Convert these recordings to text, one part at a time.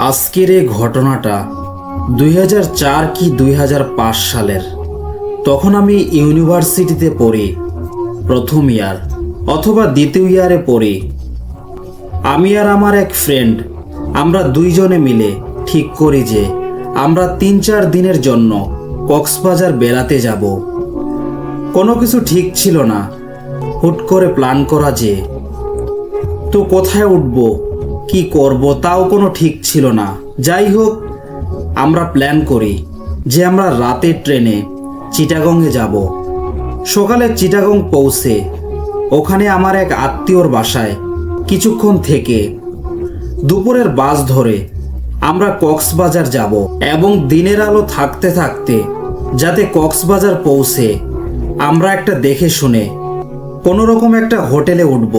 আজকের এই ঘটনাটা 2004 কি 2005 সালের। তখন আমি ইউনিভার্সিটিতে পড়ি, প্রথম ইয়ার অথবা দ্বিতীয় ইয়ারে পড়ি। আমি আর আমার এক ফ্রেন্ড, আমরা দুইজনে মিলে ঠিক করি যে আমরা 3-4 দিনের জন্য কক্সবাজার বেড়াতে যাব। কোনো কিছু ঠিক ছিল না, হুট করে প্ল্যান করা যে। তো কোথায় উঠব, কি করব তাও কোনো ঠিক ছিল না। যাই হোক, আমরা প্ল্যান করি যে আমরা রাতের ট্রেনে চিটাগংয়ে যাব। সকালে চিটাগং পৌঁছে ওখানে আমার এক আত্মীয়র বাসায় কিছুক্ষণ থেকে দুপুরের বাস ধরে আমরা কক্সবাজার যাব এবং দিনের আলো থাকতে থাকতে যাতে কক্সবাজার পৌঁছে আমরা একটা দেখে শুনে কোনো রকম একটা হোটেলে উঠব।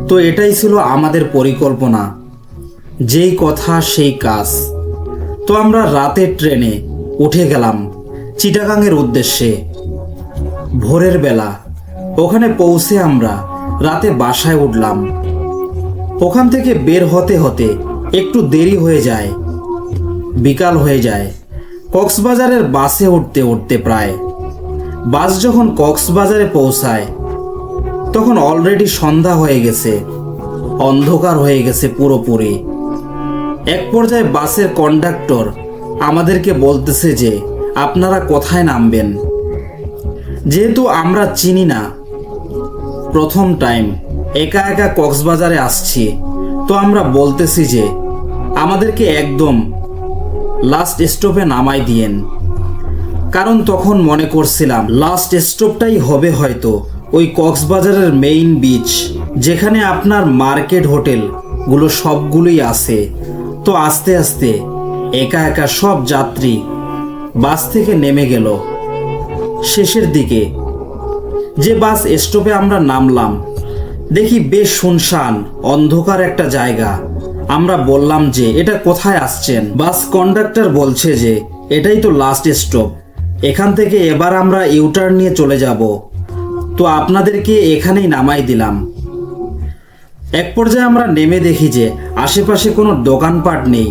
তো এটাই ছিল আমাদের পরিকল্পনা, যেই কথা সেই কাজ। তো আমরা রাতের ট্রেনে উঠে গেলাম চিটাগাংয়ের উদ্দেশ্যে। ভোরের বেলা ওখানে পৌঁছে আমরা রাতে বাসায় উঠলাম। ওখান থেকে বের হতে হতে একটু দেরি হয়ে যায়, বিকাল হয়ে যায়। কক্সবাজারের বাসে উঠতে উঠতে প্রায় বাস যখন কক্সবাজারে পৌঁছায় তখন অলরেডি সন্ধ্যা হয়ে গেছে, অন্ধকার হয়ে গেছে পুরোপুরি। এক পর্যায়ে বাসের কন্ডাক্টর আমাদেরকে বলতেছে যে আপনারা কোথায় নামবেন। যেহেতু আমরা চিনি না, প্রথম টাইম একা একা কক্সবাজারে আসছি, তো আমরা বলতেছি যে আমাদেরকে একদম লাস্ট স্টপে নামাই দিয়েন। কারণ তখন মনে করছিলাম লাস্ট স্টপটাই হবে হয়তো ওই কক্সবাজারের মেইন বিচ, যেখানে আপনার মার্কেট হোটেলগুলো সবগুলোই আছে। তো আস্তে আস্তে একা একা সব যাত্রী বাস থেকে নেমে গেল। শেষের দিকে যে বাস স্টপে আমরা নামলাম, দেখি বেশ শুনশান অন্ধকার একটা জায়গা। আমরা বললাম যে এটা কোথায় আসছেন? বাস কন্ডাক্টর বলছে যে এটাই তো লাস্ট স্টপ, এখান থেকে এবার আমরা ইউটার্ন নিয়ে চলে যাব, তো আপনাদেরকে এখানেই নামাই দিলাম। এক পর্যায়ে আমরা নেমে দেখি যে আশেপাশে কোনো দোকানপাট নেই,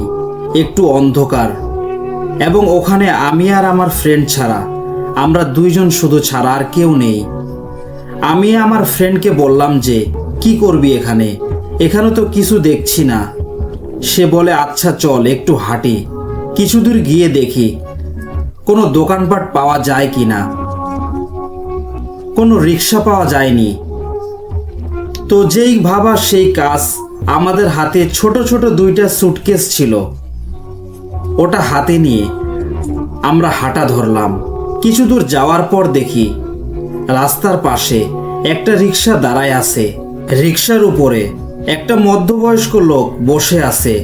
একটু অন্ধকার, এবং ওখানে আমি আর আমার ফ্রেন্ড ছাড়া, আমরা দুইজন শুধু ছাড়া, আর কেউ নেই। আমি আমার ফ্রেন্ডকে বললাম যে কি করবি এখানে, এখানে তো কিছু দেখছি না। সে বলে আচ্ছা চল একটু হাঁটি, কিছু দূর গিয়ে দেখি কোনো দোকানপাট পাওয়া যায় কিনা। কোনো রিক্সা পাওয়া যায়নি। তো যেই ভাবা সেই কাজ, আমাদের হাতে ছোট ছোট 2টা সুটকেস ছিল, ওটা হাতে নিয়ে আমরা হাঁটা ধরলাম। কিছু দূর যাওয়ার পর দেখি রাস্তার পাশে একটা রিক্সা দাঁড়ায় আছে। রিক্সার উপরে একটা মধ্যবয়স্ক লোক বসে আছে।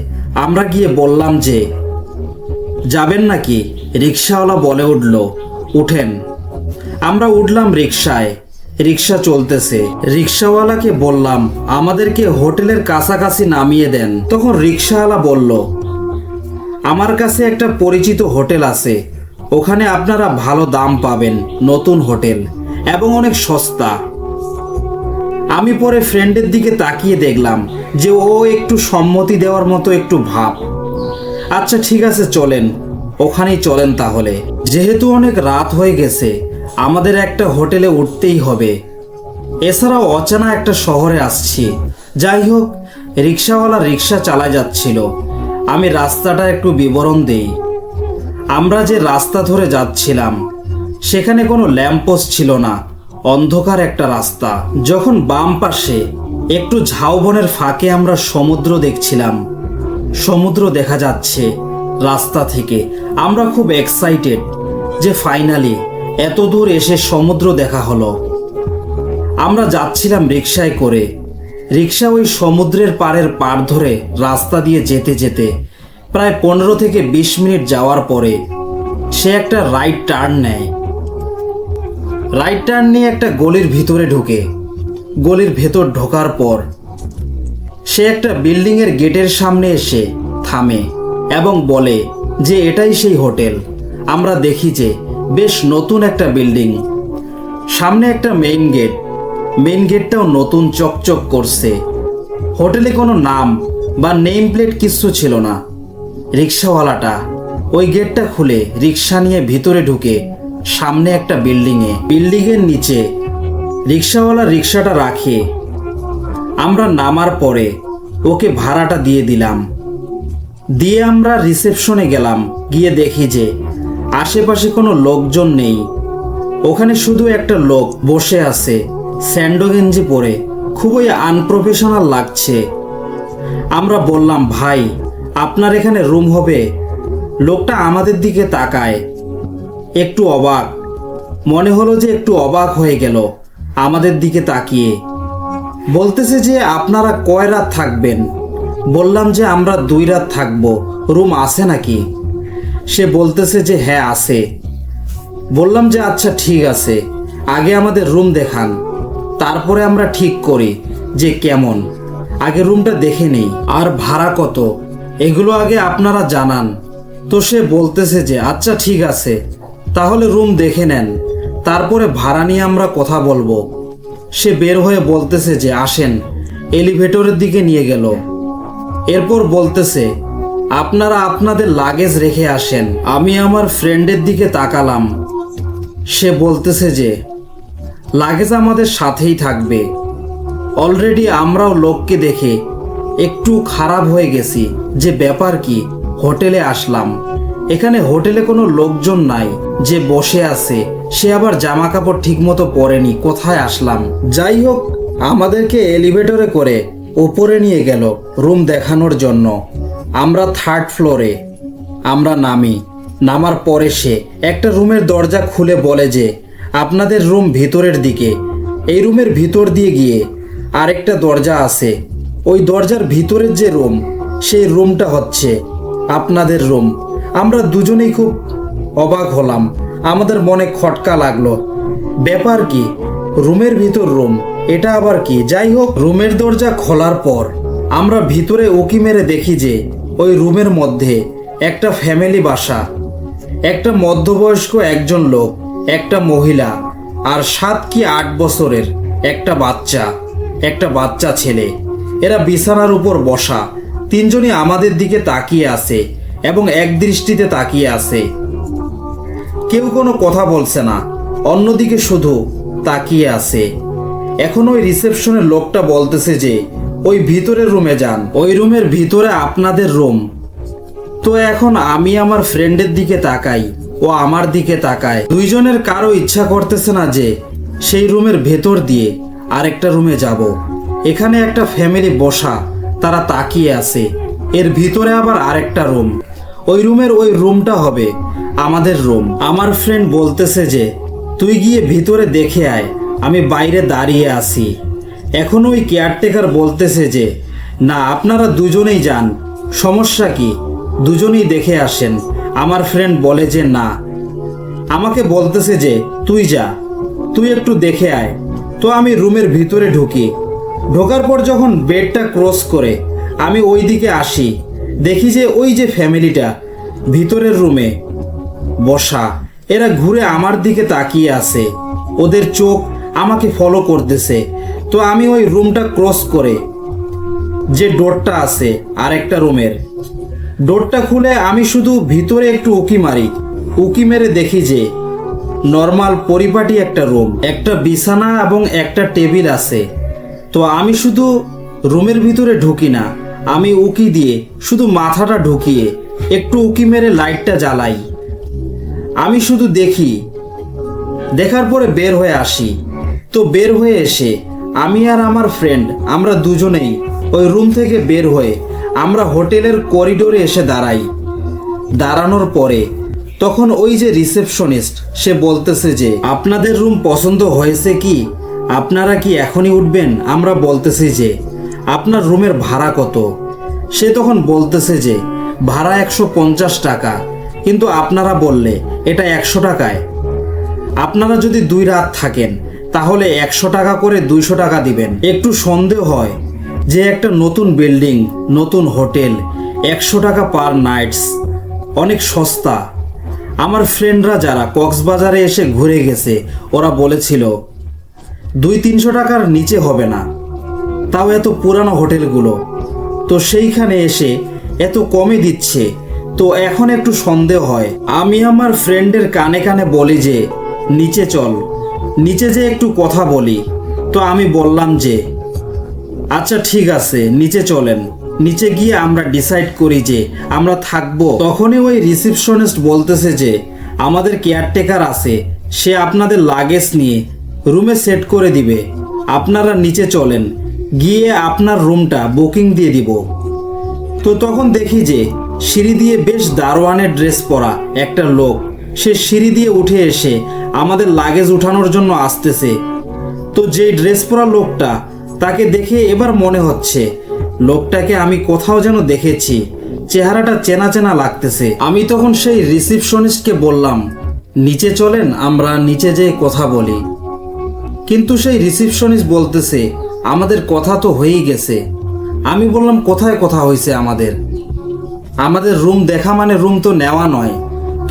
আমরা গিয়ে বললাম যে যাবেন নাকি? রিক্সাওয়ালা বলে উঠল উঠেন। আমরা উঠলাম রিক্সায়, রিক্সা চলতেছে। রিক্সাওয়ালাকে বললাম আমাদেরকে হোটেলের কাছাকাছি নামিয়ে দেন। তখন রিক্সাওয়ালা বলল আমার কাছে একটা পরিচিত হোটেল আছে, ওখানে আপনারা ভালো দাম পাবেন, নতুন হোটেল এবং অনেক সস্তা। আমি পরে ফ্রেন্ডের দিকে তাকিয়ে দেখলাম যে ও একটু সম্মতি দেওয়ার মতো একটু ভাব। আচ্ছা ঠিক আছে চলেন, ওখানেই চলেন তাহলে। যেহেতু অনেক রাত হয়ে গেছে, আমাদের একটা হোটেলে উঠতেই হবে, এছাড়াও অচেনা একটা শহরে আসছি। যাই হোক, রিক্সাওয়ালা রিক্সা চালা যাচ্ছিল। আমি রাস্তাটা একটু বিবরণ দেই। আমরা যে রাস্তা ধরে যাচ্ছিলাম সেখানে কোনো ল্যাম্পপোস্ট ছিল না, অন্ধকার একটা রাস্তা। যখন বাম পাশে একটু ঝাউবনের ফাঁকে আমরা সমুদ্র দেখছিলাম, সমুদ্র দেখা যাচ্ছে রাস্তা থেকে। আমরা খুব এক্সাইটেড যে ফাইনালি এত দূর এসে সমুদ্র দেখা হলো। আমরা যাচ্ছিলাম রিক্সায় করে। রিক্সা ওই সমুদ্রের পাড়ের পাড় ধরে রাস্তা দিয়ে যেতে যেতে প্রায় 15 থেকে 20 মিনিট যাওয়ার পরে সে একটা রাইট টার্ন নেয়। রাইট টার্ন নিয়ে একটা গলির ভিতরে ঢুকে, গলির ভেতর ঢোকার পর সে একটা বিল্ডিংয়ের গেটের সামনে এসে থামে এবং বলে যে এটাই সেই হোটেল। আমরা দেখি যে বেশ নতুন একটা বিল্ডিং, সামনে একটা মেইন গেট, মেইন গেটটাও নতুন চকচক করছে। হোটেলে কোনো নাম বা নেম প্লেট কিছু ছিল না। রিক্সাওয়ালাটা ওই গেটটা খুলে রিক্সা নিয়ে ভিতরে ঢুকে সামনে একটা বিল্ডিংয়ের নিচে রিক্সাওয়ালা রিক্সাটা রাখে। আমরা নামার পরে ওকে ভাড়াটা দিয়ে দিলাম। দিয়ে আমরা রিসেপশনে গেলাম। গিয়ে দেখি যে আশেপাশে কোনো লোকজন নেই। ওখানে শুধু একটা লোক বসে আছে স্যান্ডো গেঞ্জি পরে, খুবই আনপ্রফেশনাল লাগছে। আমরা বললাম, ভাই আপনার এখানে রুম হবে? লোকটা আমাদের দিকে তাকায়, একটু অবাক, মনে হলো যে একটু অবাক হয়ে গেল আমাদের দিকে তাকিয়ে। বলতেছে যে আপনারা কয় রাত থাকবেন? বললাম যে আমরা 2 রাত থাকবো, রুম আছে নাকি? সে বলতেছে যে হ্যাঁ আছে। বললাম যে আচ্ছা ঠিক আছে, আগে আমাদের রুম দেখান, তারপরে আমরা ঠিক করি যে কেমন। আগে রুমটা দেখে নেই, আর ভাড়া কত এগুলো আগে আপনারা জানান। তো সে বলতেছে যে আচ্ছা ঠিক আছে, তাহলে রুম দেখে নেন, তারপরে ভাড়া নিয়ে আমরা কথা বলবো। সে বের হয়ে বলতেছে যে আসেন, এলিভেটরের দিকে নিয়ে গেল। এরপর বলতেছে আপনারা আপনাদের লাগেজ রেখে আসেন। আমি আমার ফ্রেন্ডের দিকে তাকালাম। সে বলতেছে যে লাগেজ আমাদের সাথেই থাকবে। অলরেডি আমরাও লোককে দেখে একটু খারাপ হয়ে গেছি যে ব্যাপার কি, হোটেলে আসলাম, এখানে হোটেলে কোনো লোকজন নাই, যে বসে আছে সে আবার জামা কাপড় ঠিক মতো পরেনি, কোথায় আসলাম। যাই হোক, আমাদেরকে এলিভেটরে করে উপরে নিয়ে গেল রুম দেখানোর জন্য। আমরা 3rd ফ্লোরে। আমরা নামার পরে সে একটা রুমের দরজা খুলে বলে যে আপনাদের রুম ভিতরের দিকে, এই রুমের ভিতর দিয়ে গিয়ে আরেকটা দরজা আছে, ওই দরজার ভিতরের যে রুম, সেই রুমটা হচ্ছে আপনাদের রুম। আমরা দুজনেই খুব অবাক হলাম, আমাদের মনে খটকা লাগলো, ব্যাপার কি, রুমের ভিতর রুম, এটা আবার কি। যাই হোক, রুমের দরজা খোলার পর আমরা ভিতরে উকি মেরে দেখি যে ওই রুমের মধ্যে একটা ফ্যামিলি বাসা, একটা মধ্যবয়স্ক একজন লোক, একটা মহিলা, আর 7 কি 8 বছরের একটা বাচ্চা ছেলে। এরা বিছানার উপর বসা, 3 জনই আমাদের দিকে তাকিয়ে আছে এবং এক দৃষ্টিতে তাকিয়ে আছে। কেউ কোনো কথা বলছে না, অন্যদিকে শুধু তাকিয়ে আছে। এখন ওই রিসেপশনের লোকটা বলতেছে যে ওই ভিতরের রুমে যান, ওই রুমের ভিতরে আপনাদের রুম। তো এখন আমি আমার ফ্রেন্ডের দিকে তাকাই, ও আমার দিকে তাকায়। দুইজনের কারো ইচ্ছা করতেছে না যে সেই রুমের ভেতর দিয়ে আরেকটা রুমে যাব। এখানে একটা ফ্যামিলি বসা, তারা তাকিয়ে আছে, এর ভিতরে আবার আরেকটা রুম, ওই রুমের ওই রুমটা হবে আমাদের রুম। আমার ফ্রেন্ড বলতেছে যে তুই গিয়ে ভিতরে দেখে আয়, আমি বাইরে দাঁড়িয়ে আছি। এখন ওই কেয়ারটেকার বলতেছে যে না, আপনারা দুজনেই যান, সমস্যা কি, দুজনেই দেখে আসেন। আমার ফ্রেন্ড বলে যে না, আমাকে বলতেছে যে তুই যা, তুই একটু দেখে আয়। তো আমি রুমের ভিতরে ঢুকি। ঢোকার পর যখন বেডটা ক্রস করে আমি ওই দিকে আসি, দেখি যে ওই যে ফ্যামিলিটা ভিতরের রুমে বসা, এরা ঘুরে আমার দিকে তাকিয়ে আছে, ওদের চোখ আমাকে ফলো করতেছে। তো আমি ওই রুমটা ক্রস করে যে ডোরটা আছে আরেকটা রুমের, ডোরটা খুলে আমি শুধু ভিতরে একটু উকি মারি। উকি মেরে দেখি যে নর্মাল পরিপাটি একটা রুম, একটা বিছানা এবং একটা টেবিল আছে। তো আমি শুধু রুমের ভিতরে ঢুকি না, আমি উকি দিয়ে শুধু মাথাটা ঢুকিয়ে একটু উকি মেরে লাইটটা জ্বালাই। আমি শুধু দেখি, দেখার পরে বের হয়ে আসি। তো বের হয়ে এসে আমি আর আমার ফ্রেন্ড, আমরা দুজনেই ওই রুম থেকে বের হয়ে আমরা হোটেলের করিডোরে এসে দাঁড়াই। দাঁড়ানোর পরে তখন ওই যে রিসেপশনিস্ট, সে বলতেছে যে আপনাদের রুম পছন্দ হয়েছে কি, আপনারা কি এখনই উঠবেন? আমরা বলতেছি যে আপনার রুমের ভাড়া কত? সে তখন বলতেছে যে ভাড়া 150 টাকা, কিন্তু আপনারা বললে এটা 100 টাকায়। আপনারা যদি 2 রাত থাকেন তাহলে 100 টাকা করে 200 টাকা দিবেন। একটু সন্দেহ হয় যে একটা নতুন বিল্ডিং, নতুন হোটেল, 100 টাকা পার নাইটস, অনেক সস্তা। আমার ফ্রেন্ডরা যারা কক্সবাজারে এসে ঘুরে গেছে, ওরা বলেছিল 200-300 টাকার নিচে হবে না, তাও এত পুরানো হোটেলগুলো। তো সেইখানে এসে এত কমে দিচ্ছে, তো এখন একটু সন্দেহ হয়। আমি আমার ফ্রেন্ডের কানে কানে বলি যে নিচে চল, নিচে যে একটু কথা বলি। তো আমি বললাম যে আচ্ছা ঠিক আছে, নিচে চলেন। নিচে গিয়ে আমরা ডিসাইড করি যে আমরা থাকবো। তখনই ওই রিসিপশনিস্ট বলতেছে যে আমাদের কেয়ারটেকার আছে, সে আপনাদের লাগেজ নিয়ে রুমে সেট করে দিবে, আপনারা নিচে চলেন, গিয়ে আপনার রুমটা বুকিং দিয়ে দিব। তো তখন দেখি যে সিঁড়ি দিয়ে বেশ দারোয়ানের ড্রেস পরা একটা লোক, সে সিঁড়ি দিয়ে উঠে এসে আমাদের লাগেজ উঠানোর জন্য আসতেছে। তো যেই ড্রেস পরা লোকটা, তাকে দেখে এবার মনে হচ্ছে লোকটাকে আমি কোথাও যেন দেখেছি, চেহারাটা চেনা চেনা লাগতেছে। আমি তখন সেই রিসিপশনিস্টকে বললাম নিচে চলেন, আমরা নিচে যেয়ে কথা বলি। কিন্তু সেই রিসিপশনিস্ট বলতেছে আমাদের কথা তো হয়েই গেছে। আমি বললাম কোথায় কথা হয়েছে আমাদের রুম দেখা মানে রুম তো নেওয়া নয়।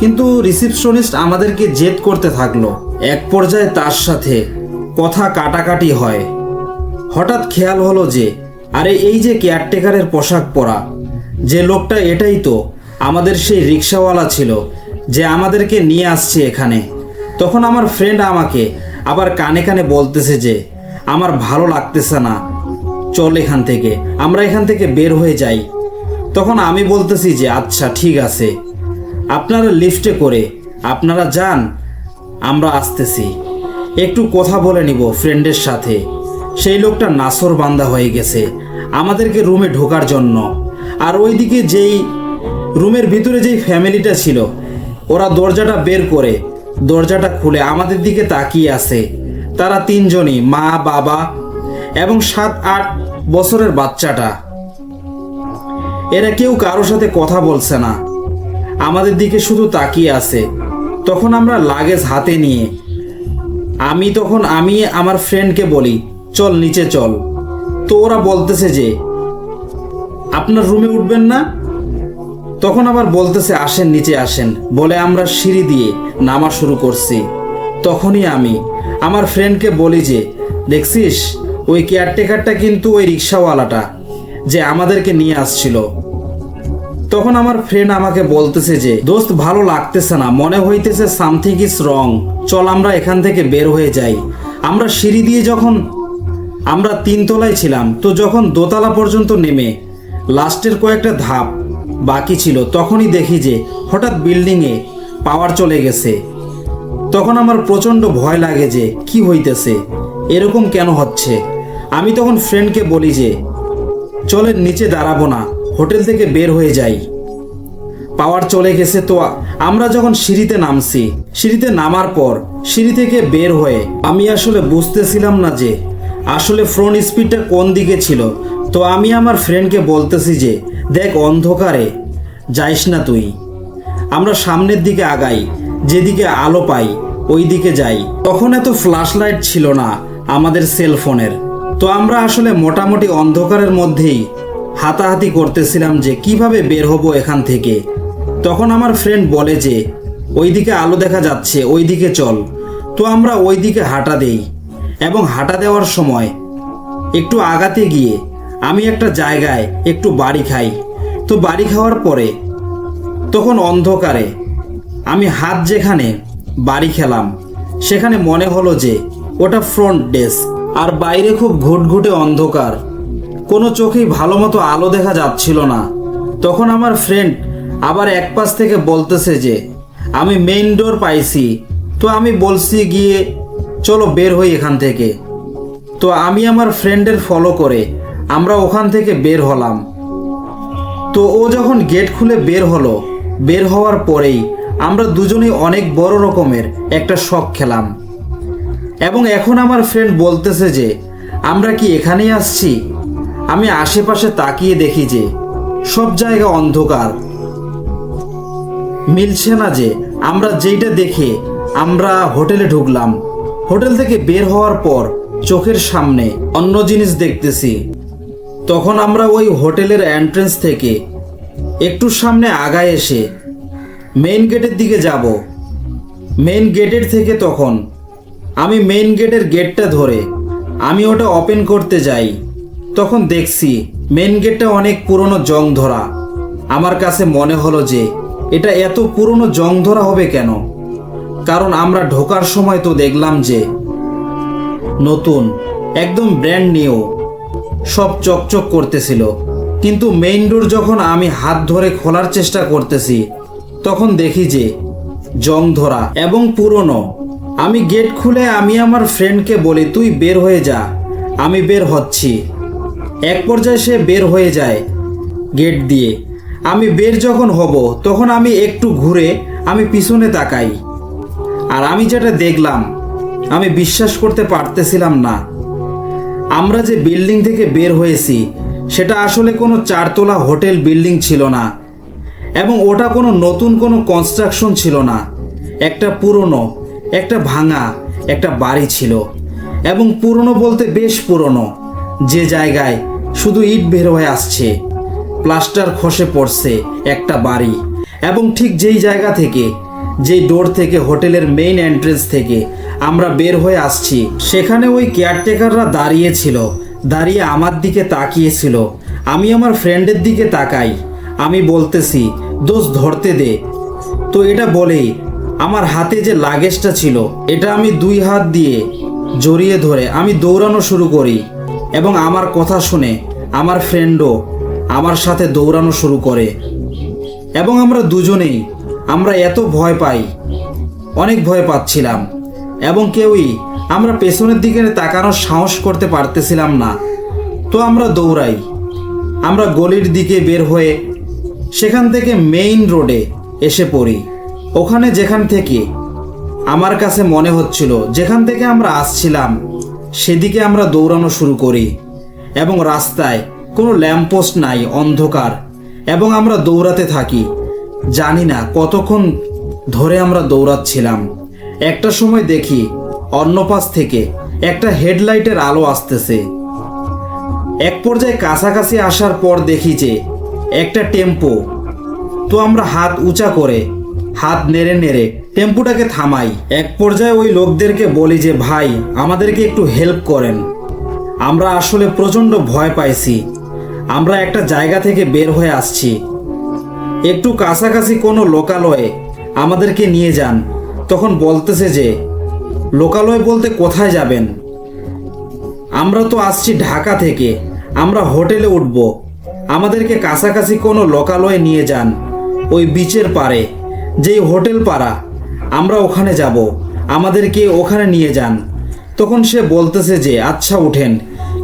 কিন্তু রিসিপশনিস্ট আমাদেরকে জেদ করতে থাকলো। এক পর্যায়ে তার সাথে কথা কাটাকাটি হয়। হঠাৎ খেয়াল হলো যে আরে এই যে কেয়ারটেকারের পোশাক পরা যে লোকটা, এটাই তো আমাদের সেই রিক্সাওয়ালা ছিল যে আমাদেরকে নিয়ে আসছে এখানে। তখন আমার ফ্রেন্ড আমাকে আবার কানে কানে বলতেছে যে আমার ভালো লাগতেছে না, চল এখান থেকে, আমরা এখান থেকে বের হয়ে যাই। তখন আমি বলতেছি যে আচ্ছা ঠিক আছে, আপনারা লিফটে করে আপনারা যান, আমরা আসতেছি, একটু কথা বলে নিব ফ্রেন্ডের সাথে। সেই লোকটা নাসর বান্দা হয়ে গেছে আমাদেরকে রুমে ঢোকার জন্য। আর ওইদিকে যেই রুমের ভিতরে যেই ফ্যামিলিটা ছিল, ওরা দরজাটা বের করে দরজাটা খুলে আমাদের দিকে তাকিয়ে আছে। তারা তিনজনই, মা, বাবা এবং 7-8 বছরের বাচ্চাটা। এরা কেউ কারো সাথে কথা বলছে না, আমাদের দিকে শুধু তাকিয়ে আছে। তখন আমরা লাগেজ হাতে নিয়ে আমি আমার ফ্রেন্ডকে বলি চল নিচে চল। তো ওরা বলতেছে যে আপনার রুমে উঠবেন না? তখন আবার বলতেছে আসেন নিচে আসেন, বলে আমরা সিঁড়ি দিয়ে নামা শুরু করছি। তখনই আমি আমার ফ্রেন্ডকে বলি যে দেখছিস ওই কেয়ারটেকারটা কিন্তু ওই রিক্সাওয়ালাটা যে আমাদেরকে নিয়ে আসছিল। তখন আমার ফ্রেন্ড আমাকে বলতেছে যে দোস্ত ভালো লাগতেছে না, মনে হইতেছে সামথিং ইজ রং, চল আমরা এখান থেকে বের হয়ে যাই। আমরা সিঁড়ি দিয়ে যখন আমরা 3 তলায় ছিলাম, তো যখন দোতলা পর্যন্ত নেমে লাস্টের কয়েকটা ধাপ বাকি ছিল, তখনই দেখি যে হঠাৎ বিল্ডিংয়ে পাওয়ার চলে গেছে। তখন আমার প্রচণ্ড ভয় লাগে যে কি হইতেছে, এরকম কেন হচ্ছে। আমি তখন ফ্রেন্ডকে বলি যে চলেন নিচে দাঁড়াবো না, হোটেল থেকে বের হয়ে যাই, পাওয়ার চলে গেছে। তো আমরা যখন সিঁড়িতে নামছি, সিঁড়িতে নামার পর সিঁড়ি থেকে বের হয়ে আমি আসলে বুঝতেছিলাম না যে আসলে ফ্রন্ট স্পিডটা কোন দিকে ছিল। তো আমি আমার ফ্রেন্ডকে বলতেছি যে দেখ অন্ধকারে যাইস না তুই, আমরা সামনের দিকে আগাই, যেদিকে আলো পাই ওই দিকে যাই। তখন এত ফ্ল্যাশ লাইট ছিল না আমাদের সেলফোনের। তো আমরা আসলে মোটামুটি অন্ধকারের মধ্যেই হাতাহাতি করতেছিলাম যে কিভাবে বের হব এখান থেকে। তখন আমার ফ্রেন্ড বলে যে ওইদিকে আলো দেখা যাচ্ছে, ওই দিকে চল। তো আমরা ওই দিকে হাঁটা দেই এবং হাঁটা দেওয়ার সময় একটু আগাতে গিয়ে আমি একটা জায়গায় একটু বাড়ি খাই। তো বাড়ি খাওয়ার পরে তখন অন্ধকারে আমি হাত যেখানে বাড়ি খেলাম সেখানে মনে হলো যে ওটা ফ্রন্ট ডেস্ক, আর বাইরে খুব ঘুটঘুটে অন্ধকার, কোনো চোখেই ভালো মতো আলো দেখা যাচ্ছিল না। তখন আমার ফ্রেন্ড আবার এক পাশ থেকে বলতেছে যে আমি মেইন ডোর পাইছি। তো আমি বলছি গিয়ে চলো বের হই এখান থেকে। তো আমি আমার ফ্রেন্ডের ফলো করে আমরা ওখান থেকে বের হলাম। তো ও যখন গেট খুলে বের হলো, বের হওয়ার পরেই আমরা দুজনেই অনেক বড় রকমের একটা শক খেলাম। এবং এখন আমার ফ্রেন্ড বলতেছে যে আমরা কি এখানেই আসছি? আমি আশেপাশে তাকিয়ে দেখি যে সব জায়গা অন্ধকার, মিলছে না যে আমরা যেইটা দেখে আমরা হোটেলে ঢুকলাম, হোটেল থেকে বের হওয়ার পর চোখের সামনে অন্য জিনিস দেখতেছি। তখন আমরা ওই হোটেলের এন্ট্রেন্স থেকে একটু সামনে আগায় এসে মেইন গেটের দিকে যাব। মেইন গেটের থেকে তখন আমি মেইন গেটের গেটটা ধরে আমি ওটা ওপেন করতে যাই। তখন দেখছি মেইন গেটটা অনেক পুরনো জং ধরা, আমার কাছে মনে হলো যে এটা এত পুরনো জং ধরা হবে কেন, কারণ আমরা ঢোকার সময় তো দেখলাম যে নতুন, একদম ব্র্যান্ড নিউ, সব চকচক করতেছিল। কিন্তু মেইন ডোর যখন আমি হাত ধরে খোলার চেষ্টা করতেছি তখন দেখি যে জং ধরা এবং পুরনো। আমি গেট খুলে আমি আমার ফ্রেন্ডকে বলি, তুই বের হয়ে যা, আমি বের হচ্ছি। এক পর্যায়ে সে বের হয়ে যায় গেট দিয়ে। আমি বের যখন হব তখন আমি একটু ঘুরে আমি পিছনে তাকাই, আর আমি যেটা দেখলাম আমি বিশ্বাস করতে পারতেছিলাম না। আমরা যে বিল্ডিং থেকে বের হয়েছি সেটা আসলে কোনো 4 তলা হোটেল বিল্ডিং ছিল না, এবং ওটা কোনো নতুন কোনো কনস্ট্রাকশন ছিল না। একটা পুরনো, একটা ভাঙা একটা বাড়ি ছিল, এবং পুরনো বলতে বেশ পুরনো, যে জায়গায় শুধু ইট বের হয়ে আসছে, প্লাস্টার খসে পড়ছে একটা বাড়ি। এবং ঠিক যেই জায়গা থেকে, যেই ডোর থেকে হোটেলের মেইন এন্ট্রেন্স থেকে আমরা বের হয়ে আসছি, সেখানে ওই কেয়ারটেকাররা দাঁড়িয়েছিল, দাঁড়িয়ে আমার দিকে তাকিয়েছিল। আমি আমার ফ্রেন্ডের দিকে তাকাই, আমি বলতেছি, দোস্ত ধরতে দে। তো এটা বলেই আমার হাতে যে লাগেজটা ছিল এটা আমি 2 হাত দিয়ে জড়িয়ে ধরে আমি দৌড়ানো শুরু করি, এবং আমার কথা শুনে আমার ফ্রেন্ডও আমার সাথে দৌড়ানো শুরু করে। এবং আমরা দুজনেই আমরা এত ভয় পাই, অনেক ভয় পাচ্ছিলাম, এবং কেউই আমরা পেছনের দিকে তাকানোর সাহস করতে পারতেছিলাম না। তো আমরা দৌড়াই, আমরা গলির দিকে বের হয়ে সেখান থেকে মেইন রোডে এসে পড়ি। ওখানে যেখান থেকে আমার কাছে মনে হচ্ছিল যেখান থেকে আমরা আসছিলাম সেদিকে আমরা দৌড়ানো শুরু করি, এবং রাস্তায় কোনো ল্যাম্পপোস্ট নাই, অন্ধকার, এবং আমরা দৌড়াতে থাকি। জানি না কতক্ষণ ধরে আমরা দৌড়াচ্ছিলাম। একটা সময় দেখি অন্য পাশ থেকে একটা হেডলাইটের আলো আসতেছে। এক পর্যায়ে কাছাকাছি আসার পর দেখি যে একটা টেম্পো। তো আমরা হাত উঁচা করে হাত নেড়ে নেড়ে টেম্পুটাকে থামাই। এক পর্যায়ে ওই লোকদেরকে বলি যে, ভাই আমাদেরকে একটু হেল্প করেন, আমরা আসলে প্রচণ্ড ভয় পাইছি, আমরা একটা জায়গা থেকে বের হয়ে আসছি, একটু কাছাকাছি কোনো লোকালয়ে আমাদেরকে নিয়ে যান। তখন বলতেছে যে, লোকালয় বলতে কোথায় যাবেন? আমরা তো আসছি ঢাকা থেকে, আমরা হোটেলে উঠব, আমাদেরকে কাছাকাছি কোনো লোকালয়ে নিয়ে যান, ওই বিচের পাড়ে যেই হোটেল পাড়া, আমরা ওখানে যাব, আমাদেরকে ওখানে নিয়ে যান। তখন সে বলতেছে যে, আচ্ছা উঠেন,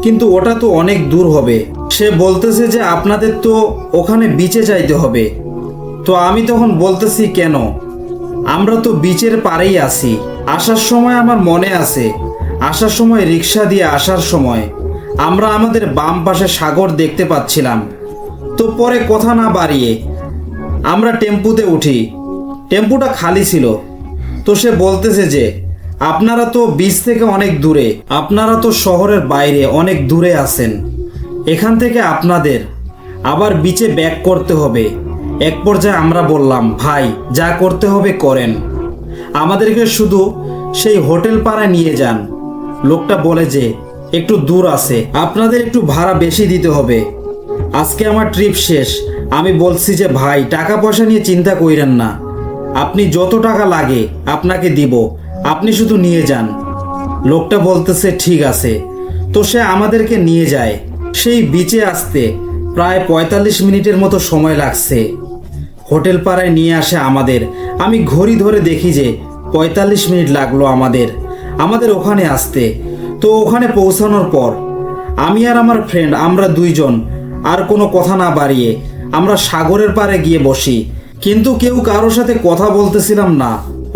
কিন্তু ওটা তো অনেক দূর হবে। সে বলতেছে যে, আপনাদের তো ওখানে বিচে যাইতে হবে। তো আমি তখন বলতেছি, কেন? আমরা তো বিচের পাড়েই আছি। আসার সময় আমার মনে আছে, আসার সময় রিক্সা দিয়ে আসার সময় আমরা আমাদের বাম পাশে সাগর দেখতে পাচ্ছিলাম। তো পরে কথা না বাড়িয়ে আমরা টেম্পুতে উঠি, টেম্পুটা খালি ছিল। তো সে বলতেছে যে, আপনারা তো বিচ থেকে অনেক দূরে, আপনারা তো শহরের বাইরে অনেক দূরে আছেন, এখান থেকে আপনাদের আবার বিচে ব্যাক করতে হবে। এক পর্যায়ে আমরা বললাম, ভাই যা করতে হবে করেন, আমাদেরকে শুধু সেই হোটেল পাড়ায় নিয়ে যান। লোকটা বলে যে, একটু দূর আছে, আপনাদের একটু ভাড়া বেশি দিতে হবে, আজকে আমার ট্রিপ শেষ। আমি বলছি যে, ভাই টাকা পয়সা নিয়ে চিন্তা কইরেন না, আপনি যত টাকা লাগে আপনাকে দিব, আপনি শুধু নিয়ে যান। লোকটা বলতেছে ঠিক আছে। তো সে আমাদেরকে নিয়ে যায়। সেই বিচে আসতে প্রায় 45 মিনিটের মতো সময় লাগছে। হোটেল পাড়ায় নিয়ে আসে আমাদের। আমি ঘড়ি ধরে দেখি যে 45 মিনিট লাগলো আমাদের ওখানে আসতে। তো ওখানে পৌঁছানোর পর আমি আর আমার ফ্রেন্ড, আমরা দুইজন আর কোনো কথা না বাড়িয়ে আমরা সাগরের পাড়ে গিয়ে বসি, কিন্তু কেউ কারোর সাথে কথা বলতেছিলাম না।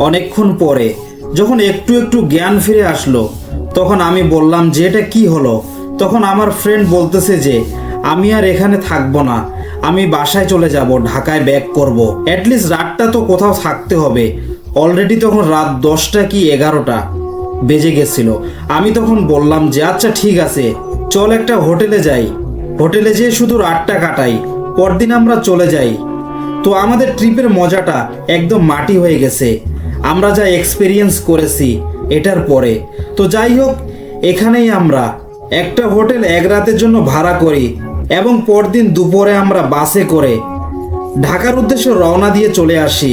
অনেকক্ষণ পরে যখন একটু একটু জ্ঞান ফিরে আসলো তখন আমি বললাম যে, এটা কি হলো? তখন আমার ফ্রেন্ড বলতেছে যে, আমি আর এখানে থাকবো না, আমি বাসায় চলে যাব, ঢাকায় ব্যাক করব, অ্যাটলিস্ট রাতটা তো কোথাও থাকতে হবে। অলরেডি তখন রাত 10টা কি 11টা বেজে গেছিল। আমি তখন বললাম যে, আচ্ছা ঠিক আছে, চল একটা হোটেলে যাই, হোটেলে যেয়ে শুধু রাতটা কাটাই, পরদিন আমরা চলে যাই। তো আমাদের ট্রিপের মজাটা একদম মাটি হয়ে গেছে, আমরা যা এক্সপিরিয়েন্স করেছি এটার পরে। তো যাই হোক, এখানেই আমরা একটা হোটেল 1 রাতের জন্য ভাড়া করি, এবং পরদিন দুপুরে আমরা বাসে করে ঢাকার উদ্দেশ্যে রওনা দিয়ে চলে আসি।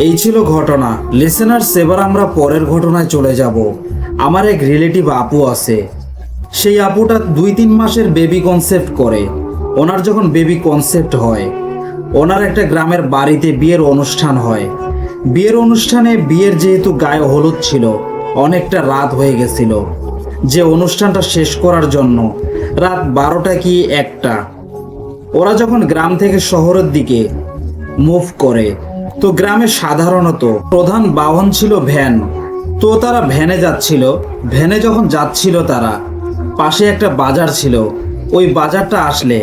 এই ছিল ঘটনা। লিসেনার্স, এবার আমরা পরের ঘটনায় চলে যাব। আমার এক রিলেটিভ আপু আছে। সেই আপুটা 2-3 মাসের বেবি কনসেপ্ট করে। ওনার যখন বেবি কনসেপ্ট হয়, ওনার একটা গ্রামের বাড়িতে বিয়ের অনুষ্ঠান হয়। বিয়ের অনুষ্ঠানে বিয়ের যেহেতু গায়ে হলুদ ছিল, অনেকটা রাত হয়ে গেছিল। যে অনুষ্ঠানটা শেষ করার জন্য রাত 12টা কি 1টা। ওরা যখন গ্রাম থেকে শহরের দিকে মুভ করে, তো গ্রামে সাধারণত প্রধান বাহন ছিল ভ্যান। তো তারা ভ্যানে যাচ্ছিল। ভ্যানে যখন যাচ্ছিল, তারা পাশে একটা বাজার ছিল। ওই বাজারটা আসলে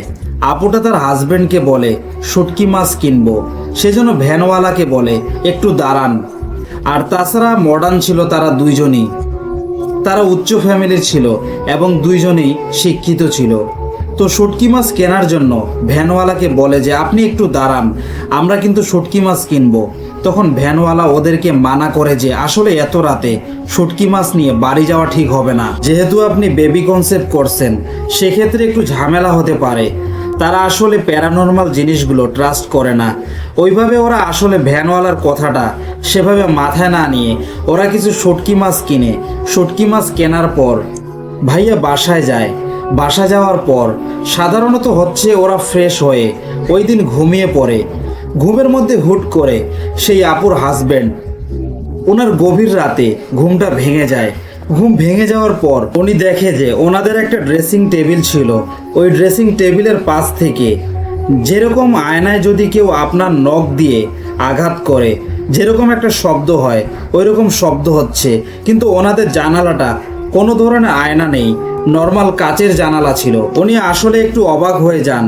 আপুটা তার হাজবেন্ডকে বলে শুটকি মাছ কিনবো। সেজন্য ভ্যানওয়ালাকে বলে একটু দাঁড়ান। আর তাছাড়া মডার্ন ছিল তারা দুইজনই। তারা উচ্চ ফ্যামিলির ছিল এবং দুইজনেই শিক্ষিত ছিল। তো শুটকি মাছ কেনার জন্য ভ্যানওয়ালাকে বলে যে আপনি একটু দাঁড়ান, আমরা কিন্তু শুটকি মাছ কিনবো। তখন ভ্যানওয়ালা ওদেরকে মানা করে যে আসলে এত রাতে শুটকি মাছ নিয়ে বাড়ি যাওয়া ঠিক হবে না। যেহেতু আপনি বেবি কনসেপ্ট করছেন, সেক্ষেত্রে একটু ঝামেলা হতে পারে। তারা আসলে প্যারানর্মাল জিনিসগুলো ট্রাস্ট করে না। ওইভাবে ওরা আসলে ভ্যানওয়ালার কথাটা সেভাবে মাথায় না নিয়ে ওরা কিছু শুটকি মাছ কিনে। শুটকি মাছ কেনার পর ভাইয়া বাসায় যায়। বাসা যাওয়ার পর সাধারণত হচ্ছে ওরা ফ্রেশ হয়ে ওই দিন ঘুমিয়ে পড়ে। ঘুমের মধ্যে হুট করে সেই আপুর হাজবেন্ড, ওনার গভীর রাতে ঘুমটা ভেঙে যায়। ঘুম ভেঙে যাওয়ার পর উনি দেখে যে ওনাদের একটা ড্রেসিং টেবিল ছিল। ওই ড্রেসিং টেবিলের পাশ থেকে যেরকম আয়নায় যদি কেউ আপনার নখ দিয়ে আঘাত করে যেরকম একটা শব্দ হয়, ওই রকম শব্দ হচ্ছে। কিন্তু ওনাদের জানালাটা কোনো ধরনের আয়না নেই, নর্মাল কাচের জানালা ছিল। উনি আসলে একটু অবাক হয়ে যান।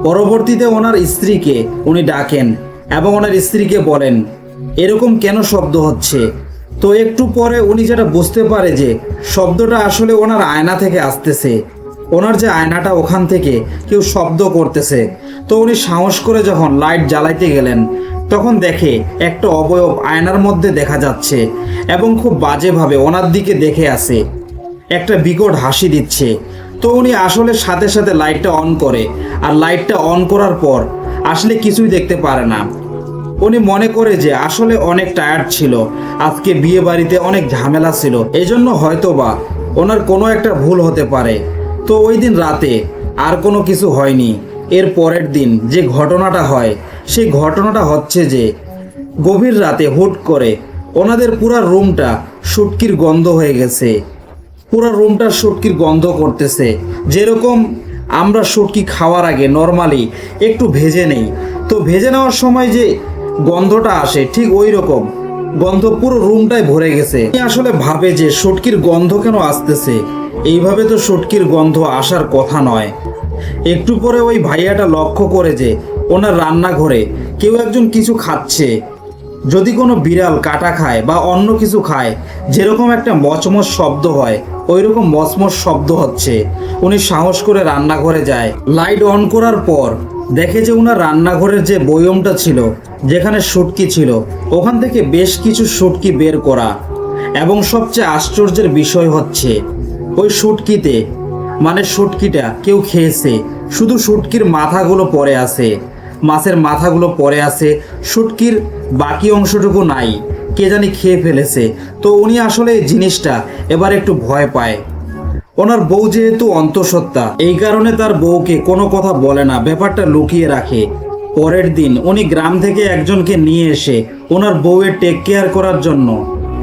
পরবর্তীতে ওনার স্ত্রীকে উনি ডাকেন এবং ওনার স্ত্রীকে বলেন এরকম কেন শব্দ হচ্ছে। তো একটু পরে উনি যেটা বুঝতে পারে যে শব্দটা আসলে ওনার আয়না থেকে আসতেছে। ওনার যে আয়নাটা, ওখান থেকে কেউ শব্দ করতেছে। তো উনি সাহস করে যখন লাইট জ্বালাইতে গেলেন, তখন দেখে একটা অবয়ব আয়নার মধ্যে দেখা যাচ্ছে এবং খুব বাজেভাবে ওনার দিকে দেখে আসে, একটা বিকট হাসি দিচ্ছে। তো উনি আসলে সাথে সাথে লাইটটা অন করে। আর লাইটটা অন করার পর আসলে কিছুই দেখতে পারে না। উনি মনে করে যে আসলে অনেক টায়ার্ড ছিল, আজকে বিয়ে বাড়িতে অনেক ঝামেলা ছিল, এজন্য হয়তোবা ওনার কোনো একটা ভুল হতে পারে। তো ওই দিন রাতে আর কোনো কিছু হয়নি। এর পরের দিন যে ঘটনাটা হয়, সেই ঘটনাটা হচ্ছে যে গভীর রাতে হুট করে ওনাদের পুরো রুমটা শুটকির গন্ধ হয়ে গেছে। পুরো রুমটা শুটকির গন্ধ করতেছে। যেরকম আমরা শুটকি খাওয়ার আগে নর্মালি একটু ভেজে নেই, তো ভেজে নেওয়ার সময় যে গন্ধটা আসে ঠিক ওই রকম গন্ধ পুরো রুমটাই ভরে গেছে। আসলে ভাবে যে শুটকির গন্ধ কেন আসতেছে, এইভাবে তো শুটকির গন্ধ আসার কথা নয়। একটু পরে ওই ভাইয়াটা লক্ষ্য করে যে ওনার রান্নাঘরে কেউ একজন কিছু খাচ্ছে। যদি কোনো বিড়াল কাটা খায় বা অন্য কিছু খায়, যেরকম একটা মচমচ শব্দ হয়, ওই রকম মচমচ শব্দ হচ্ছে। উনি সাহস করে রান্নাঘরে যায়। লাইট অন করার পর দেখে যে ওনার রান্নাঘরের যে বয়মটা ছিল, যেখানে শুটকি ছিল, ওখান থেকে বেশ কিছু শুটকি বের করা। এবং সবচেয়ে আশ্চর্যের বিষয় হচ্ছে ওই শুটকিতে, মানে শুটকিটা কেউ খেয়েছে, শুধু শুটকির মাথাগুলো পড়ে আছে, মাছের মাথাগুলো পড়ে আছে, শুটকির বাকি অংশটুকু নাই, কে জানি খেয়ে ফেলেছে। তো উনি আসলে এই জিনিসটা এবার একটু ভয় পায়। ওনার বউ যেহেতু অন্তঃসত্ত্বা, এই কারণে তার বউকে কোনো কথা বলে না, ব্যাপারটা লুকিয়ে রাখে। পরের দিন উনি গ্রাম থেকে একজনকে নিয়ে এসে ওনার বউয়ের টেক কেয়ার করার জন্য।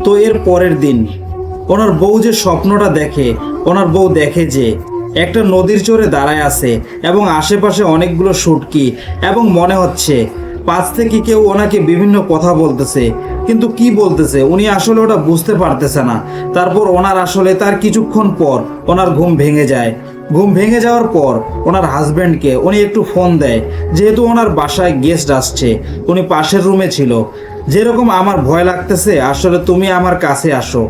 তো এর পরের দিন ওনার বউ যে স্বপ্নটা দেখে, ওনার বউ দেখে যে একটা নদীর চরে দাঁড়ায় আছে এবং আশেপাশে অনেকগুলো শুটকি, এবং মনে হচ্ছে পাশ থেকে কেউ ওনাকে বিভিন্ন কথা বলতেছে, কিন্তু কি বলতেছে উনি আসলে ওটা বুঝতে পারতেছে না। তারপর ওনার আসলে তার কিছুক্ষণ পর ওনার ঘুম ভেঙে যায়। ঘুম ভেঙে যাওয়ার পর ওনার হাজব্যান্ডকে উনি একটু ফোন দেয়, যেহেতু ওনার বাসায় গেস্ট আসছে। উনি পাশের রুমে ছিল। যেরকম আমার ভয় লাগতেছে, আসলে তুমি আমার কাছে আসো,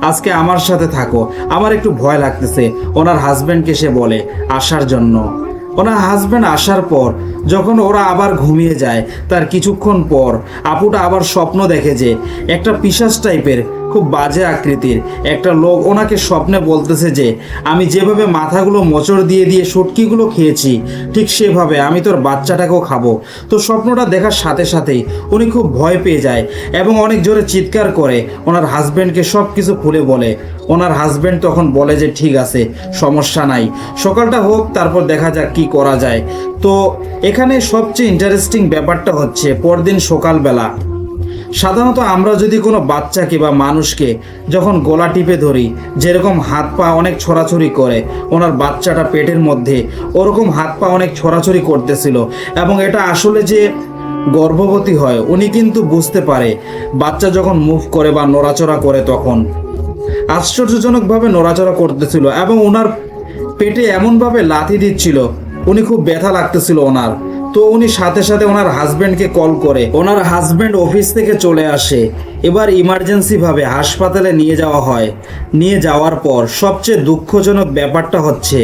আজকে আমার সাথে থাকো, আমার একটু ভয় লাগতেছে। ওনার হাজব্যান্ডকে সে বলে আসার জন্য। ওনার হাজব্যান্ড আসার পর যখন ওরা আবার ঘুমিয়ে যায়, তার কিছুক্ষণ পর আপুটা আবার স্বপ্ন দেখে যে একটা পিশাচ টাইপের খুব বাজে আকৃতির একটা লোক ওনাকে স্বপ্নে বলতেছে যে আমি যেভাবে মাথাগুলো মোচড় দিয়ে দিয়ে শুটকিগুলো খেয়েছি ঠিক সেভাবে আমি তোর বাচ্চাটাকেও খাবো। তো স্বপ্নটা দেখার সাথে সাথেই উনি খুব ভয় পেয়ে যায় এবং অনেক জোরে চিৎকার করে ওনার হাজব্যান্ডকে সব কিছু খুলে বলে। ওনার হাজব্যান্ড তখন বলে যে ঠিক আছে, সমস্যা নাই, সকালটা হোক, তারপর দেখা যাক কি করা যায়। তো এখানে সবচেয়ে ইন্টারেস্টিং ব্যাপারটা হচ্ছে পরদিন সকালবেলা সাধারণত আমরা যদি কোনো বাচ্চাকে বা মানুষকে যখন গলা টিপে ধরি, যেরকম হাত পা অনেক ছড়াছড়ি করে, ওনার বাচ্চাটা পেটের মধ্যে ওরকম হাত পা অনেক ছড়াছড়ি করতেছিল এবং এটা আসলে যে গর্ভবতী হয় উনি কিন্তু বুঝতে পারে বাচ্চা যখন মুভ করে বা নড়াচড়া করে তখন আশ্চর্যজনকভাবে নড়াচড়া করতেছিল এবং ওনার পেটে এমনভাবে লাথি দিচ্ছিল, উনি খুব ব্যথা লাগতেছিল ওনার। তো উনি সাথে সাথে ওনার হাজব্যান্ডকে কল করে, ওনার হাজব্যান্ড অফিস থেকে চলে আসে। এবার ইমার্জেন্সিভাবে হাসপাতালে নিয়ে যাওয়া হয়। নিয়ে যাওয়ার পর সবচেয়ে দুঃখজনক ব্যাপারটা হচ্ছে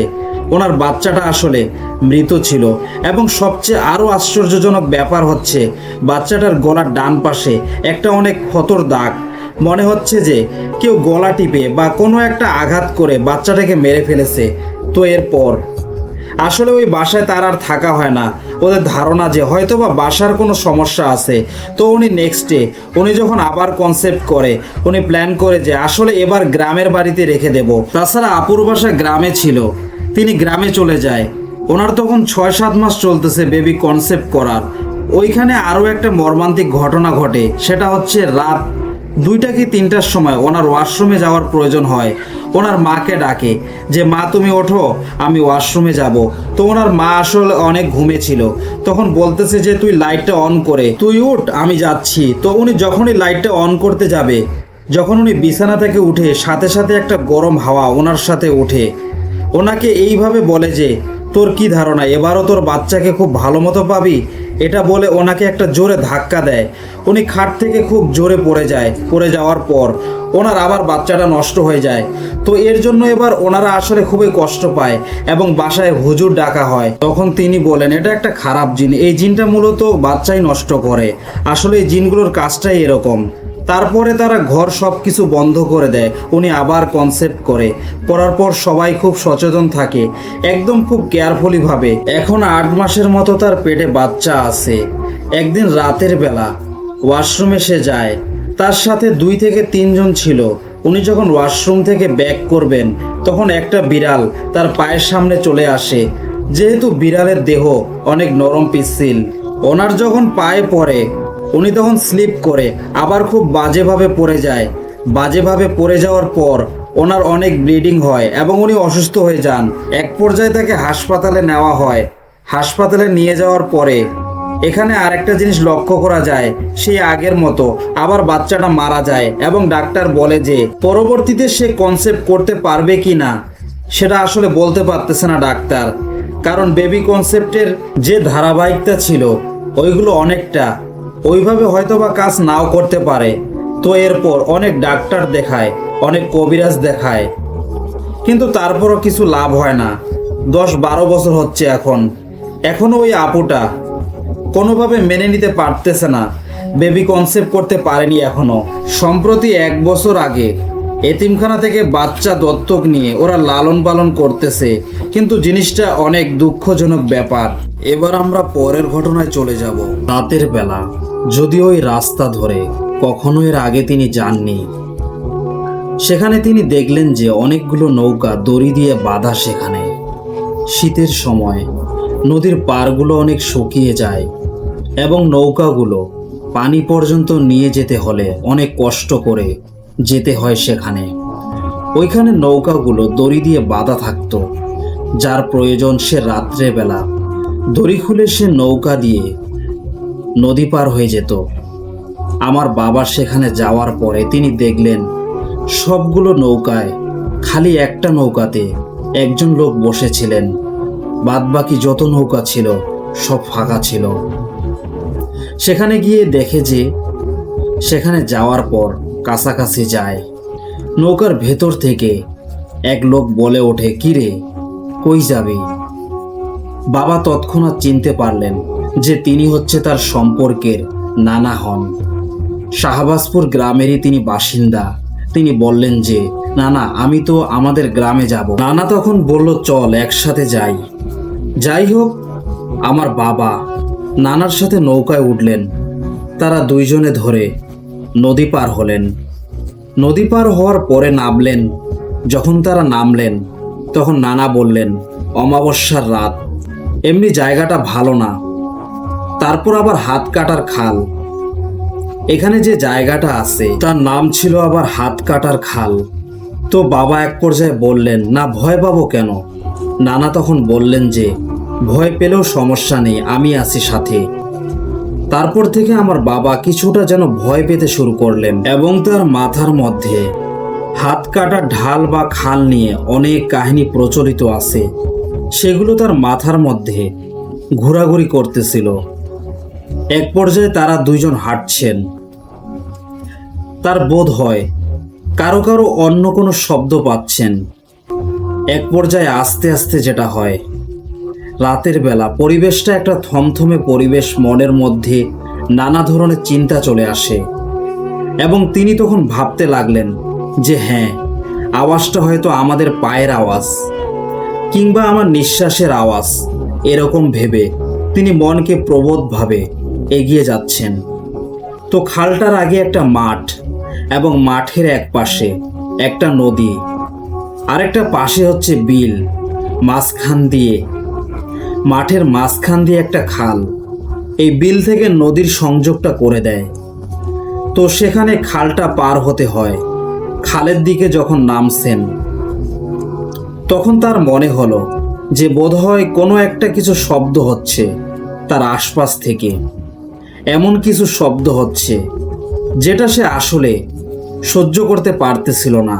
ওনার বাচ্চাটা আসলে মৃত ছিল এবং সবচেয়ে আরও আশ্চর্যজনক ব্যাপার হচ্ছে বাচ্চাটার গলার ডান পাশে একটা অনেক ক্ষতর দাগ। মনে হচ্ছে যে কেউ গলা টিপে বা কোনো একটা আঘাত করে বাচ্চাটাকে মেরে ফেলেছে। তো এরপর আসলে ওই বাসায় তার আর থাকা হয় না। ওদের ধারণা যে হয়তো বা বাসার কোনো সমস্যা আছে। তো উনি নেক্সট ডে উনি যখন আবার কনসেপ্ট করে, উনি প্ল্যান করে যে আসলে এবার গ্রামের বাড়িতে রেখে দেব। তাছাড়া আপুর বাসা গ্রামে ছিল, তিনি গ্রামে চলে যায়। ওনার তখন 6-7 মাস চলতেছে বেবি কনসেপ্ট করার। ওইখানে আরও একটা মর্মান্তিক ঘটনা ঘটে, সেটা হচ্ছে রাত 2টা কি 3টার সময় ওনার ওয়াশরুমে যাওয়ার প্রয়োজন হয়। ওনার মাকে ডাকে যে মা তুমি ওঠো, আমি ওয়াশরুমে যাব। তো ওনার মা আসলে অনেক ঘুমেছিল, তখন বলতেছে যে তুই লাইটটা অন করে তুই উঠ, আমি যাচ্ছি। তো উনি যখনই লাইটটা অন করতে যাবে, যখন উনি বিছানা থেকে উঠে সাথে সাথে একটা গরম হাওয়া ওনার সাথে উঠে। ওনাকে এইভাবে বলে যে তোর কি ধারণা এবারও তোর বাচ্চাকে খুব ভালো মতো পাবি? এটা বলে ওনাকে একটা জোরে ধাক্কা দেয়। উনি খাট থেকে খুব জোরে পড়ে যায়। পড়ে যাওয়ার পর ওনার আবার বাচ্চাটা নষ্ট হয়ে যায়। তো এর জন্য এবার ওনারা আসলে খুবই কষ্ট পায় এবং বাসায় হুজুর ডাকা হয়। তখন তিনি বলেন এটা একটা খারাপ জিন, এই জিনটা মূলত বাচ্চাই নষ্ট করে। আসলে এই জিনগুলোর কাজটাই এরকম। তারপরে তারা ঘর সব কিছু বন্ধ করে দেয়। উনি আবার কনসেপ্ট করার পর সবাই খুব সচেতন থাকে, একদম খুব কেয়ারফুলি ভাবে। এখন 8 মাসের মতো তার পেটে বাচ্চা আছে। একদিন রাতের বেলা ওয়াশরুমে সে যায়, তার সাথে 2 থেকে 3 জন ছিল। উনি যখন ওয়াশরুম থেকে ব্যাক করবেন তখন একটা বিড়াল তার পায়ের সামনে চলে আসে। যেহেতু বিড়ালের দেহ অনেক নরম পিচ্ছিল, ওনার যখন পায়ে পড়ে উনি তখন স্লিপ করে আবার খুব বাজেভাবে পড়ে যায়। বাজেভাবে পড়ে যাওয়ার পর ওনার অনেক ব্লিডিং হয় এবং উনি অসুস্থ হয়ে যান। এক পর্যায়ে তাকে হাসপাতালে নেওয়া হয়। হাসপাতালে নিয়ে যাওয়ার পরে এখানে আরেকটা জিনিস লক্ষ্য করা যায়, সেই আগের মতো আবার বাচ্চাটা মারা যায় এবং ডাক্তার বলে যে পরবর্তীতে সে কনসেপ্ট করতে পারবে কি না সেটা আসলে বলতে পারতেছে না ডাক্তার, কারণ বেবি কনসেপ্টের যে ধারাবাহিকতা ছিল ওইগুলো অনেকটা ওইভাবে হয়তো বা কাজ নাও করতে পারে। তো এরপর অনেক ডাক্তার দেখায়, অনেক কবিরাজ দেখায়, কিন্তু তারপরও কিছু লাভ হয় না। 10-12 বছর হচ্ছে এখনো ওই আপুটা কোনোভাবে মেনে নিতে পারতেছে না, বেবি কনসেপ্ট করতে পারেনি এখনো। সম্প্রতি 1 বছর আগে এতিমখানা থেকে বাচ্চা দত্তক নিয়ে ওরা লালন পালন করতেছে, কিন্তু জিনিসটা অনেক দুঃখজনক ব্যাপার। এবার আমরা পরের ঘটনায় চলে যাব। রাতের বেলা, যদিও ওই রাস্তা ধরে কখনো এর আগে তিনি যাননি, সেখানে তিনি দেখলেন যে অনেকগুলো নৌকা দড়ি দিয়ে বাঁধা। সেখানে শীতের সময় নদীর পাড়গুলো অনেক শুকিয়ে যায় এবং নৌকাগুলো পানি পর্যন্ত নিয়ে যেতে হলে অনেক কষ্ট করে যেতে হয়। সেখানে ওইখানে নৌকাগুলো দড়ি দিয়ে বাঁধা থাকতো, যার প্রয়োজন সে রাত্রেবেলা দড়ি খুলে সে নৌকা দিয়ে নদী পার হয়ে যেত। আমার বাবা সেখানে যাওয়ার পরে তিনি দেখলেন সবগুলো নৌকায় খালি একটা নৌকাতে একজন লোক বসেছিলেন, বাদবাকি যত নৌকা ছিল সব ফাঁকা ছিল। সেখানে গিয়ে দেখে যে সেখানে যাওয়ার পর কাছাকাছি যায়, নৌকার ভেতর থেকে এক লোক বলে ওঠে, কিরে কই যাবি? বাবা তৎক্ষণাৎ চিনতে পারলেন যে তিনি হচ্ছে তার সম্পর্কের নানা হন। শাহবাজপুর গ্রামেরই তিনি বাসিন্দা। তিনি বললেন যে না না, আমি তো আমাদের গ্রামে যাব। নানা তখন বলল চল একসাথে যাই। যাই হোক, আমার বাবা নানার সাথে নৌকায় উঠলেন। তারা দুইজনে ধরে নদী পার হলেন। নদী পার হওয়ার পরে নামলেন। যখন তারা নামলেন তখন নানা বললেন অমাবস্যার রাত, এমনি জায়গাটা ভালো না, তারপর আবার হাত কাটার খাল। এখানে যে জায়গাটা আছে তার নাম ছিল আবার হাত কাটার খাল। তো বাবা এক পর্যায়ে বললেন না, ভয় পাবো কেন? নানা তখন বললেন যে ভয় পেলেও সমস্যা নেই, আমি আছি সাথে। তারপর থেকে আমার বাবা কিছুটা যেন ভয় পেতে শুরু করলেন এবং তার মাথার মধ্যে হাত কাটা ঢাল বা খাল নিয়ে অনেক কাহিনী প্রচলিত আছে, সেগুলো তার মাথার মধ্যে ঘোরাঘুরি করতেছিল। এক পর্যায়ে তারা দুইজন হাঁটছেন। তার বোধ হয় কারো কারো অন্য কোনো শব্দ পাচ্ছেন। এক পর্যায়ে আস্তে আস্তে যেটা হয়, রাতের বেলা পরিবেশটা একটা থমথমে পরিবেশ, মনের মধ্যে নানা ধরনের চিন্তা চলে আসে এবং তিনি তখন ভাবতে লাগলেন যে হ্যাঁ, আওয়াজটা হয়তো আমাদের পায়ের আওয়াজ কিংবা আমার নিঃশ্বাসের আওয়াজ। এরকম ভেবে তিনি মনকে প্রবোধভাবে এগিয়ে যাচ্ছেন। তো খালটার আগে একটা মাঠ এবং মাঠের এক পাশে একটা নদী, আরেকটা পাশে হচ্ছে বিল, মাঠের মাঝখান দিয়ে একটা খাল। এই বিল থেকে নদীর সংযোগটা করে দেয়। তো সেখানে খালটা পার হতে হয়। খালের দিকে যখন নামছেন তখন তার মনে হলো যে বোধহয় কোনো একটা কিছু শব্দ হচ্ছে তার আশপাশ থেকে। এমন কিছু শব্দ হচ্ছে যেটা সে আসলে সহ্য করতে পারতেছিল না।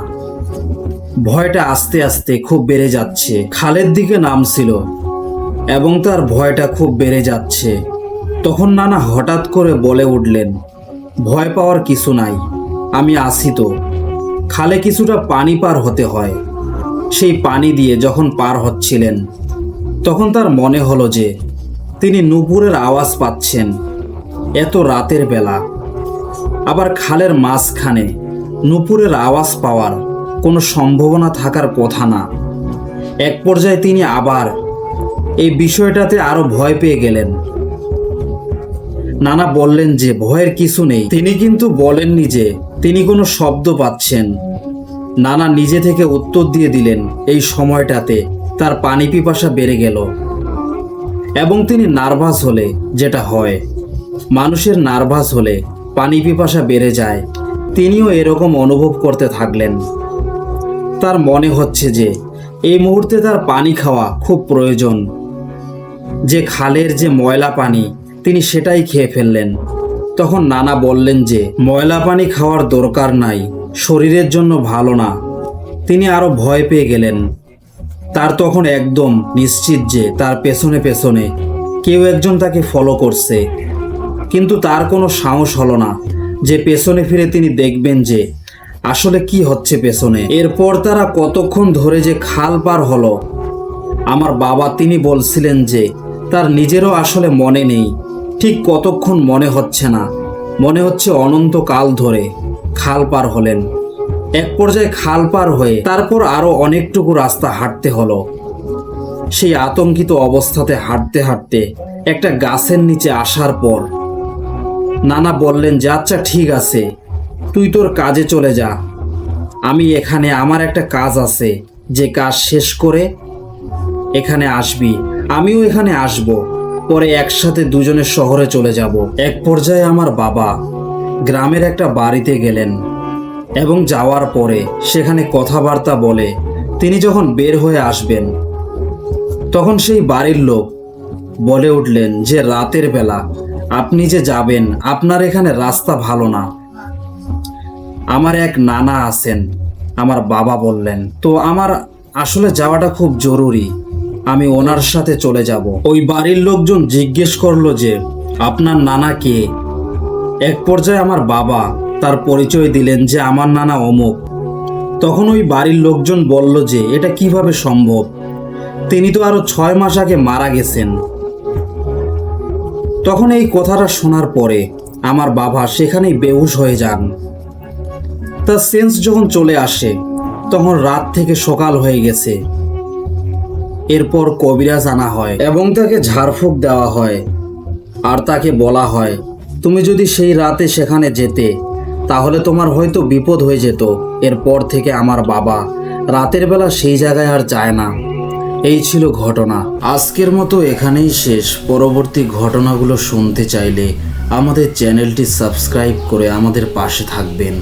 ভয়টা আস্তে আস্তে খুব বেড়ে যাচ্ছে। খালের দিকে নামছিল এবং তার ভয়টা খুব বেড়ে যাচ্ছে। তখন নানা হঠাৎ করে বলে উঠলেন, ভয় পাওয়ার কিছু নাই, আমি আছি তো। খালে কিছুটা পানি পার হতে হয়। সেই পানি দিয়ে যখন পার হচ্ছিলেন তখন তার মনে হলো যে তিনি নুপুরের আওয়াজ পাচ্ছেন এত রাতের বেলা। আবার খালের মাঝখানে নুপুরের আওয়াজ পাওয়ার কোনো সম্ভাবনা থাকার কথা না। এক পর্যায়ে তিনি আবার এই বিষয়টাতে আরো ভয় পেয়ে গেলেন। নানা বললেন যে ভয়ের কিছু নেই। তিনি কিন্তু বলেননি যে তিনি কোনো শব্দ পাচ্ছেন। নানা নিজে থেকে উত্তর দিয়ে দিলেন এই সময়টাতে তার পানি পিপাসা বেড়ে গেল এবং তিনি নার্ভাস হলে যেটা হয়, মানুষের নার্ভাস হলে পানি পিপাসা বেড়ে যায়, তিনিও এরকম অনুভব করতে থাকলেন। তার মনে হচ্ছে যে এই মুহূর্তে তার পানি খাওয়া খুব প্রয়োজন। যে খালের যে ময়লা পানি তিনি সেটাই খেয়ে ফেললেন। তখন নানা বললেন যে ময়লা পানি খাওয়ার দরকার নাই, শরীরের জন্য ভালো না। তিনি আরো ভয় পেয়ে গেলেন। তার তখন একদম নিশ্চিত যে তার পেছনে পেছনে কেউ একজন তাকে ফলো করছে, কিন্তু তার কোনো সাহস হলো না যে পেছনে ফিরে তিনি দেখবেন যে আসলে কি হচ্ছে পেছনে। এরপর তারা কতক্ষণ ধরে যে খাল পার হলো, আমার বাবা তিনি বলছিলেন যে তার নিজেরও আসলে মনে নেই ঠিক কতক্ষণ, মনে হচ্ছে না, মনে হচ্ছে অনন্তকাল ধরে খাল পার হলেন। এক পর্যায়ে খাল পার হয়ে তারপর আরো অনেকটুকু রাস্তা হাঁটতে হলো। সেই আতঙ্কিত অবস্থাতে হাঁটতে হাঁটতে একটা গাছের নিচে আসার পর নানা বললেন যে আচ্ছা ঠিক আছে, তুই তোর কাজে চলে যা, আমি এখানে আমার একটা কাজ আছে, যে কাজ শেষ করে এখানে আসবি, আমিও এখানে আসব, পরে একসাথে দুজনে শহরে চলে যাব। এক পর্যায়ে আমার বাবা গ্রামের একটা বাড়িতে গেলেন এবং যাওয়ার পরে সেখানে কথাবার্তা বলে তিনি যখন বের হয়ে আসবেন তখন সেই বাড়ির লোক বলে উঠলেন যে রাতের বেলা আপনি যে যাবেন, আপনার এখানে রাস্তা ভালো না, আমার এক নানা আছেন, আমার বাবা বললেন, তো আমার আসলে যাওয়াটা খুব জরুরি, আমি ওনার সাথে চলে যাব। ওই বাড়ির লোকজন জিজ্ঞেস করলো যে আপনার নানা কে? এক পর্যায়ে আমার বাবা তার পরিচয় দিলেন যে আমার নানা অমুক। তখন ওই বাড়ির লোকজন বলল যে এটা কিভাবে সম্ভব, তিনি তো আরো 6 মাস আগে মারা গেছেন। তখন এই কথাটা শোনার পরে আমার বাবা সেখানেই বেহুশ হয়ে যান। তার সেন্স যখন চলে আসে তখন রাত থেকে সকাল হয়ে গেছে। এরপর কবিরাজ আনা হয় এবং তাকে ঝাড়ফুঁক দেওয়া হয় আর তাকে বলা হয় তুমি যদি সেই রাতে সেখানে যেতে তাহলে তোমার হয়তো বিপদ হয়ে যেত। এরপর থেকে আমার বাবা রাতের বেলা সেই জায়গায় আর যায় না। এই ছিল ঘটনা। আজকের মতো এখানেই শেষ। পরবর্তী ঘটনাগুলো শুনতে চাইলে আমাদের চ্যানেলটি সাবস্ক্রাইব করে আমাদের পাশে থাকবেন।